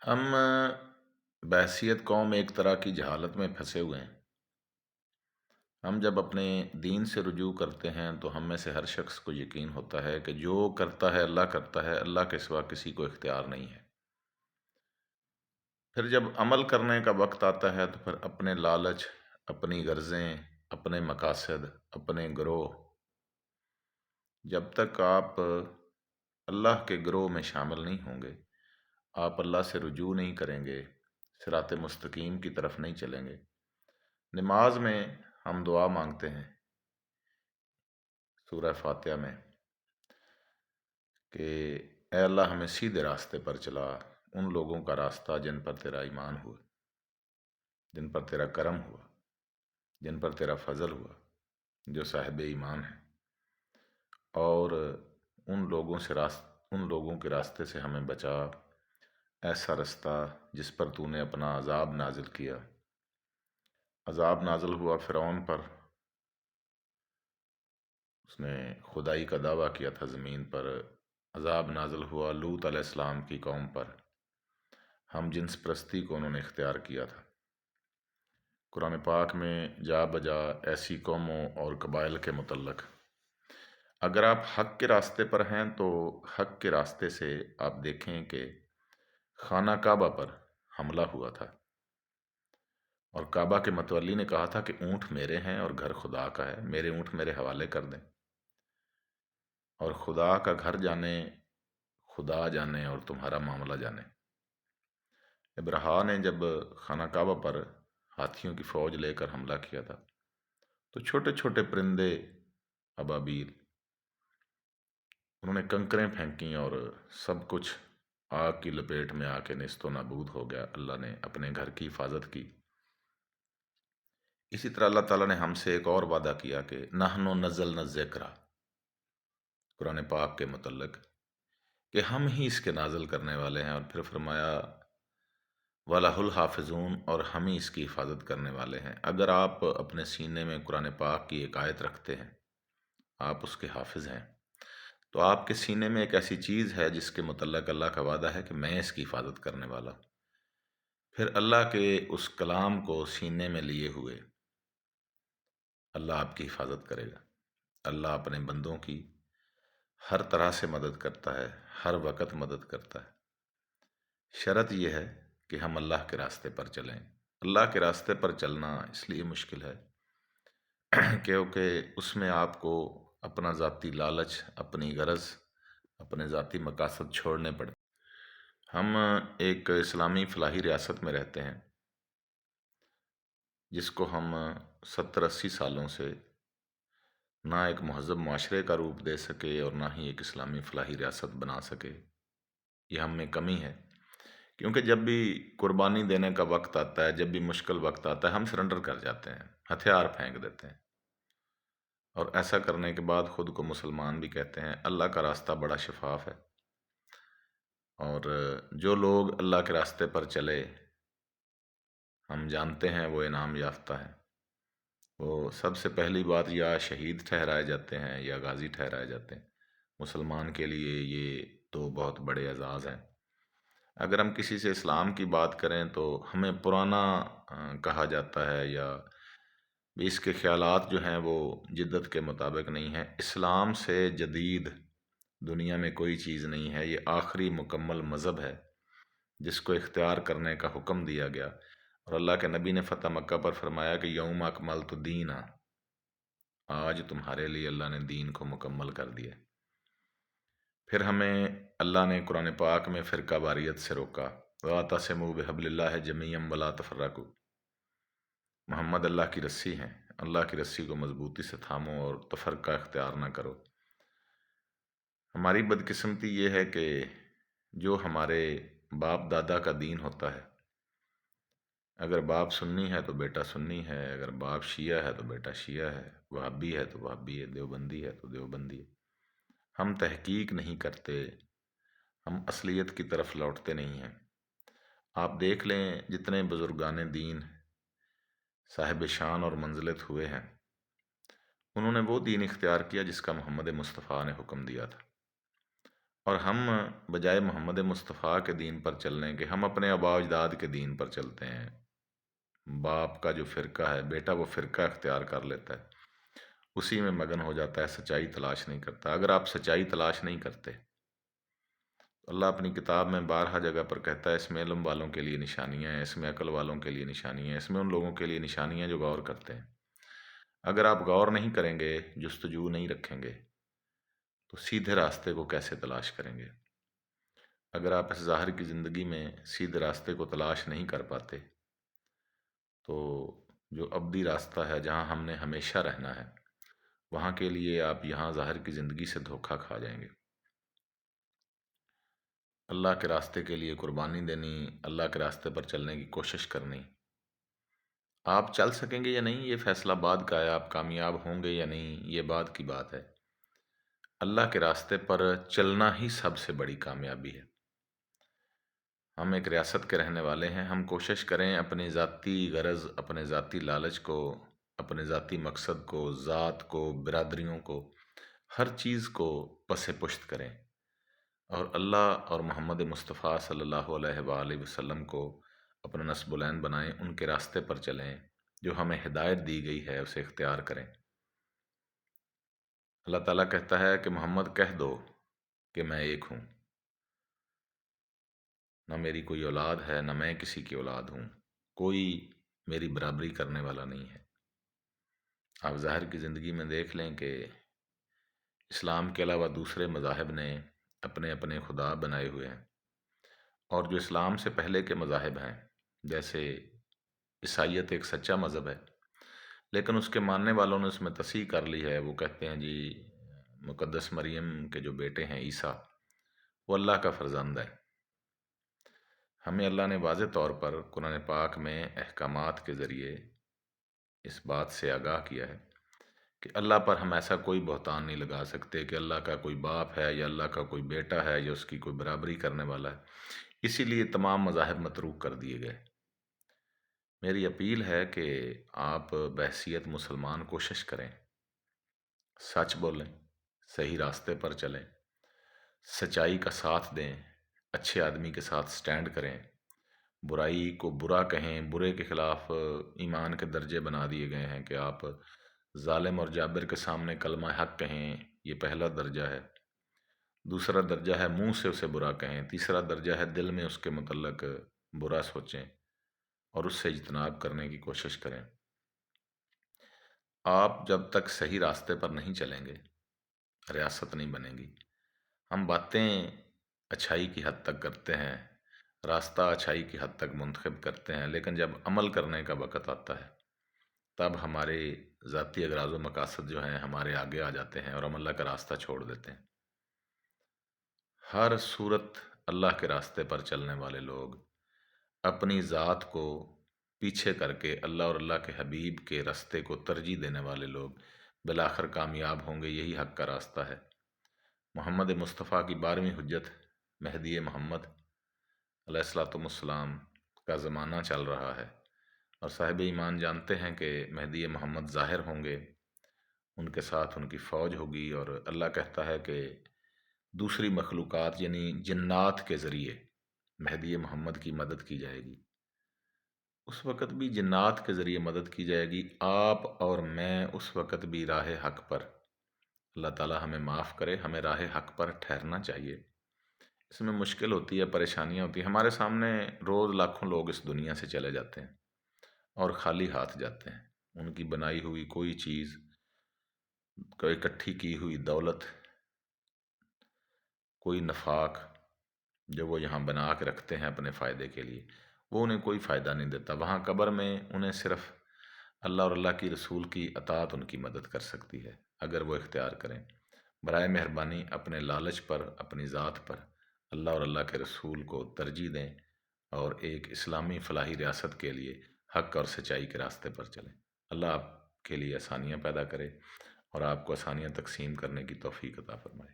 ہم بحیثیت قوم ایک طرح کی جہالت میں پھنسے ہوئے ہیں۔ ہم جب اپنے دین سے رجوع کرتے ہیں تو ہم میں سے ہر شخص کو یقین ہوتا ہے کہ جو کرتا ہے اللہ کرتا ہے، اللہ کے سوا کسی کو اختیار نہیں ہے۔ پھر جب عمل کرنے کا وقت آتا ہے تو پھر اپنے لالچ، اپنی غرضیں، اپنے مقاصد، اپنے گروہ، جب تک آپ اللہ کے گروہ میں شامل نہیں ہوں گے، آپ اللہ سے رجوع نہیں کریں گے، صراط مستقیم کی طرف نہیں چلیں گے۔ نماز میں ہم دعا مانگتے ہیں سورہ فاتحہ میں کہ اے اللہ ہمیں سیدھے راستے پر چلا، ان لوگوں کا راستہ جن پر تیرا ایمان ہوا، جن پر تیرا کرم ہوا، جن پر تیرا فضل ہوا، جو صاحب ایمان ہیں، اور ان لوگوں کے راستے سے ہمیں بچا، ایسا رستہ جس پر تو نے اپنا عذاب نازل کیا۔ عذاب نازل ہوا فرعون پر، اس نے خدائی کا دعویٰ کیا تھا زمین پر۔ عذاب نازل ہوا لوط علیہ السلام کی قوم پر، ہم جنس پرستی کو انہوں نے اختیار کیا تھا۔ قرآن پاک میں جا بجا ایسی قوموں اور قبائل کے متعلق، اگر آپ حق کے راستے پر ہیں تو حق کے راستے سے آپ دیکھیں کہ خانہ کعبہ پر حملہ ہوا تھا، اور کعبہ کے متولی نے کہا تھا کہ اونٹ میرے ہیں اور گھر خدا کا ہے، میرے اونٹ میرے حوالے کر دیں، اور خدا کا گھر جانے، خدا جانے اور تمہارا معاملہ جانے۔ ابرہا نے جب خانہ کعبہ پر ہاتھیوں کی فوج لے کر حملہ کیا تھا تو چھوٹے چھوٹے پرندے، ابابیل، انہوں نے کنکریں پھینکیں اور سب کچھ آگ کی لپیٹ میں آ کے نیست و نابود ہو گیا۔ اللہ نے اپنے گھر کی حفاظت کی۔ اسی طرح اللہ تعالیٰ نے ہم سے ایک اور وعدہ کیا کہ نحن نزلنا الذکر، قرآن پاک کے متعلق، کہ ہم ہی اس کے نازل کرنے والے ہیں، اور پھر فرمایا وَلَهُ الْحَافِظُونَ، اور ہم ہی اس کی حفاظت کرنے والے ہیں۔ اگر آپ اپنے سینے میں قرآن پاک کی ایک آیت رکھتے ہیں، آپ اس کے حافظ ہیں، تو آپ کے سینے میں ایک ایسی چیز ہے جس کے متعلق اللہ کا وعدہ ہے کہ میں اس کی حفاظت کرنے والا ہوں۔ پھر اللہ کے اس کلام کو سینے میں لیے ہوئے اللہ آپ کی حفاظت کرے گا۔ اللہ اپنے بندوں کی ہر طرح سے مدد کرتا ہے، ہر وقت مدد کرتا ہے۔ شرط یہ ہے کہ ہم اللہ کے راستے پر چلیں۔ اللہ کے راستے پر چلنا اس لیے مشکل ہے کیونکہ اس میں آپ کو اپنا ذاتی لالچ، اپنی غرض، اپنے ذاتی مقاصد چھوڑنے پڑتے۔ ہم ایک اسلامی فلاحی ریاست میں رہتے ہیں جس کو ہم 70-80 سالوں سے نہ ایک مہذب معاشرے کا روپ دے سکے اور نہ ہی ایک اسلامی فلاحی ریاست بنا سکے۔ یہ ہم میں کمی ہے، کیونکہ جب بھی قربانی دینے کا وقت آتا ہے، جب بھی مشکل وقت آتا ہے، ہم سرنڈر کر جاتے ہیں، ہتھیار پھینک دیتے ہیں، اور ایسا کرنے کے بعد خود کو مسلمان بھی کہتے ہیں۔ اللہ کا راستہ بڑا شفاف ہے، اور جو لوگ اللہ کے راستے پر چلے، ہم جانتے ہیں وہ انعام یافتہ ہیں۔ وہ سب سے پہلی بات یا شہید ٹھہرائے جاتے ہیں یا غازی ٹھہرائے جاتے ہیں۔ مسلمان کے لیے یہ دو بہت بڑے اعزاز ہیں۔ اگر ہم کسی سے اسلام کی بات کریں تو ہمیں پرانا کہا جاتا ہے، یا بھی اس کے خیالات جو ہیں وہ جدت کے مطابق نہیں ہیں۔ اسلام سے جدید دنیا میں کوئی چیز نہیں ہے، یہ آخری مکمل مذہب ہے جس کو اختیار کرنے کا حکم دیا گیا، اور اللہ کے نبی نے فتح مکہ پر فرمایا کہ یوم اکملت دینا، آج تمہارے لیے اللہ نے دین کو مکمل کر دیا۔ پھر ہمیں اللہ نے قرآن پاک میں فرقہ واریت سے روکا، وَاعْتَصِمُوا بِحَبْلِ اللَّهِ جَمِيعًا وَلَا تَفَرَّقُوا، محمد اللہ کی رسی ہیں، اللہ کی رسی کو مضبوطی سے تھامو اور تفرقہ اختیار نہ کرو۔ ہماری بدقسمتی یہ ہے کہ جو ہمارے باپ دادا کا دین ہوتا ہے، اگر باپ سنی ہے تو بیٹا سنی ہے، اگر باپ شیعہ ہے تو بیٹا شیعہ ہے، وہابی ہے تو وہابی ہے، دیوبندی ہے تو دیوبندی ہے۔ ہم تحقیق نہیں کرتے، ہم اصلیت کی طرف لوٹتے نہیں ہیں۔ آپ دیکھ لیں جتنے بزرگان دین صاحب شان اور منزلت ہوئے ہیں، انہوں نے وہ دین اختیار کیا جس کا محمد مصطفیٰ نے حکم دیا تھا۔ اور ہم بجائے محمد مصطفیٰ کے دین پر چلنے کے ہم اپنے آباء و اجداد کے دین پر چلتے ہیں۔ باپ کا جو فرقہ ہے، بیٹا وہ فرقہ اختیار کر لیتا ہے، اسی میں مگن ہو جاتا ہے، سچائی تلاش نہیں کرتا۔ اگر آپ سچائی تلاش نہیں کرتے، اللہ اپنی کتاب میں بارہا جگہ پر کہتا ہے اس میں علم والوں کے لیے نشانیاں ہیں، اس میں عقل والوں کے لیے نشانیاں ہیں، اس میں ان لوگوں کے لیے نشانیاں جو غور کرتے ہیں۔ اگر آپ غور نہیں کریں گے، جستجو نہیں رکھیں گے، تو سیدھے راستے کو کیسے تلاش کریں گے؟ اگر آپ اس ظاہر کی زندگی میں سیدھے راستے کو تلاش نہیں کر پاتے، تو جو ابدی راستہ ہے جہاں ہم نے ہمیشہ رہنا ہے، وہاں کے لیے آپ یہاں ظاہر کی زندگی سے دھوکہ کھا جائیں گے۔ اللہ کے راستے کے لیے قربانی دینی، اللہ کے راستے پر چلنے کی کوشش کرنی۔ آپ چل سکیں گے یا نہیں یہ فیصلہ بعد کا ہے، آپ کامیاب ہوں گے یا نہیں یہ بعد کی بات ہے۔ اللہ کے راستے پر چلنا ہی سب سے بڑی کامیابی ہے۔ ہم ایک ریاست کے رہنے والے ہیں، ہم کوشش کریں اپنی ذاتی غرض، اپنے ذاتی لالچ کو، اپنے ذاتی مقصد کو، ذات کو، برادریوں کو، ہر چیز کو پس پشت کریں، اور اللہ اور محمد مصطفیٰ صلی اللہ علیہ وآلہ وسلم کو اپنا نصب العین بنائیں، ان کے راستے پر چلیں، جو ہمیں ہدایت دی گئی ہے اسے اختیار کریں۔ اللہ تعالیٰ کہتا ہے کہ محمد کہہ دو کہ میں ایک ہوں، نہ میری کوئی اولاد ہے، نہ میں کسی کی اولاد ہوں، کوئی میری برابری کرنے والا نہیں ہے۔ آپ ظاہر کی زندگی میں دیکھ لیں کہ اسلام کے علاوہ دوسرے مذاہب نے اپنے اپنے خدا بنائے ہوئے ہیں، اور جو اسلام سے پہلے کے مذاہب ہیں، جیسے عیسائیت ایک سچا مذہب ہے، لیکن اس کے ماننے والوں نے اس میں تصحیح کر لی ہے، وہ کہتے ہیں جی مقدس مریم کے جو بیٹے ہیں عیسیٰ، وہ اللہ کا فرزند ہے۔ ہمیں اللہ نے واضح طور پر قرآن پاک میں احکامات کے ذریعے اس بات سے آگاہ کیا ہے کہ اللہ پر ہم ایسا کوئی بہتان نہیں لگا سکتے کہ اللہ کا کوئی باپ ہے یا اللہ کا کوئی بیٹا ہے یا اس کی کوئی برابری کرنے والا ہے۔ اسی لیے تمام مذاہب متروک کر دیے گئے۔ میری اپیل ہے کہ آپ بحیثیت مسلمان کوشش کریں، سچ بولیں، صحیح راستے پر چلیں، سچائی کا ساتھ دیں، اچھے آدمی کے ساتھ سٹینڈ کریں، برائی کو برا کہیں، برے کے خلاف ایمان کے درجے بنا دیے گئے ہیں کہ آپ ظالم اور جابر کے سامنے کلمہ حق کہیں، یہ پہلا درجہ ہے۔ دوسرا درجہ ہے منہ سے اسے برا کہیں، تیسرا درجہ ہے دل میں اس کے متعلق برا سوچیں اور اس سے اجتناب کرنے کی کوشش کریں۔ آپ جب تک صحیح راستے پر نہیں چلیں گے، ریاست نہیں بنے گی۔ ہم باتیں اچھائی کی حد تک کرتے ہیں، راستہ اچھائی کی حد تک منتخب کرتے ہیں، لیکن جب عمل کرنے کا وقت آتا ہے تب ہمارے ذاتی اغراض و مقاصد جو ہیں ہمارے آگے آ جاتے ہیں اور ہم اللہ کا راستہ چھوڑ دیتے ہیں۔ ہر صورت اللہ کے راستے پر چلنے والے لوگ اپنی ذات کو پیچھے کر کے اللہ اور اللہ کے حبیب کے راستے کو ترجیح دینے والے لوگ بالآخر کامیاب ہوں گے۔ یہی حق کا راستہ ہے۔ محمد مصطفیٰ کی 12ویں حجت مہدی محمد علیہ الصلوۃ والسلام کا زمانہ چل رہا ہے، اور صاحب ایمان جانتے ہیں کہ مہدی محمد ظاہر ہوں گے، ان کے ساتھ ان کی فوج ہوگی، اور اللہ کہتا ہے کہ دوسری مخلوقات یعنی جنات کے ذریعے مہدی محمد کی مدد کی جائے گی۔ اس وقت بھی جنات کے ذریعے مدد کی جائے گی، آپ اور میں اس وقت بھی راہ حق پر۔ اللہ تعالی ہمیں معاف کرے، ہمیں راہ حق پر ٹھہرنا چاہیے۔ اس میں مشکل ہوتی ہے، پریشانیاں ہوتی ہیں، ہمارے سامنے روز لاکھوں لوگ اس دنیا سے چلے جاتے ہیں اور خالی ہاتھ جاتے ہیں۔ ان کی بنائی ہوئی کوئی چیز، کوئی اکٹھی کی ہوئی دولت، کوئی نفاق جو وہ یہاں بنا کے رکھتے ہیں اپنے فائدے کے لیے، وہ انہیں کوئی فائدہ نہیں دیتا۔ وہاں قبر میں انہیں صرف اللہ اور اللہ کی رسول کی اطاعت ان کی مدد کر سکتی ہے اگر وہ اختیار کریں۔ برائے مہربانی اپنے لالچ پر، اپنی ذات پر اللہ اور اللہ کے رسول کو ترجیح دیں، اور ایک اسلامی فلاحی ریاست کے لیے حق اور سچائی کے راستے پر چلیں۔ اللہ آپ کے لیے آسانیاں پیدا کرے اور آپ کو آسانیاں تقسیم کرنے کی توفیق عطا فرمائے۔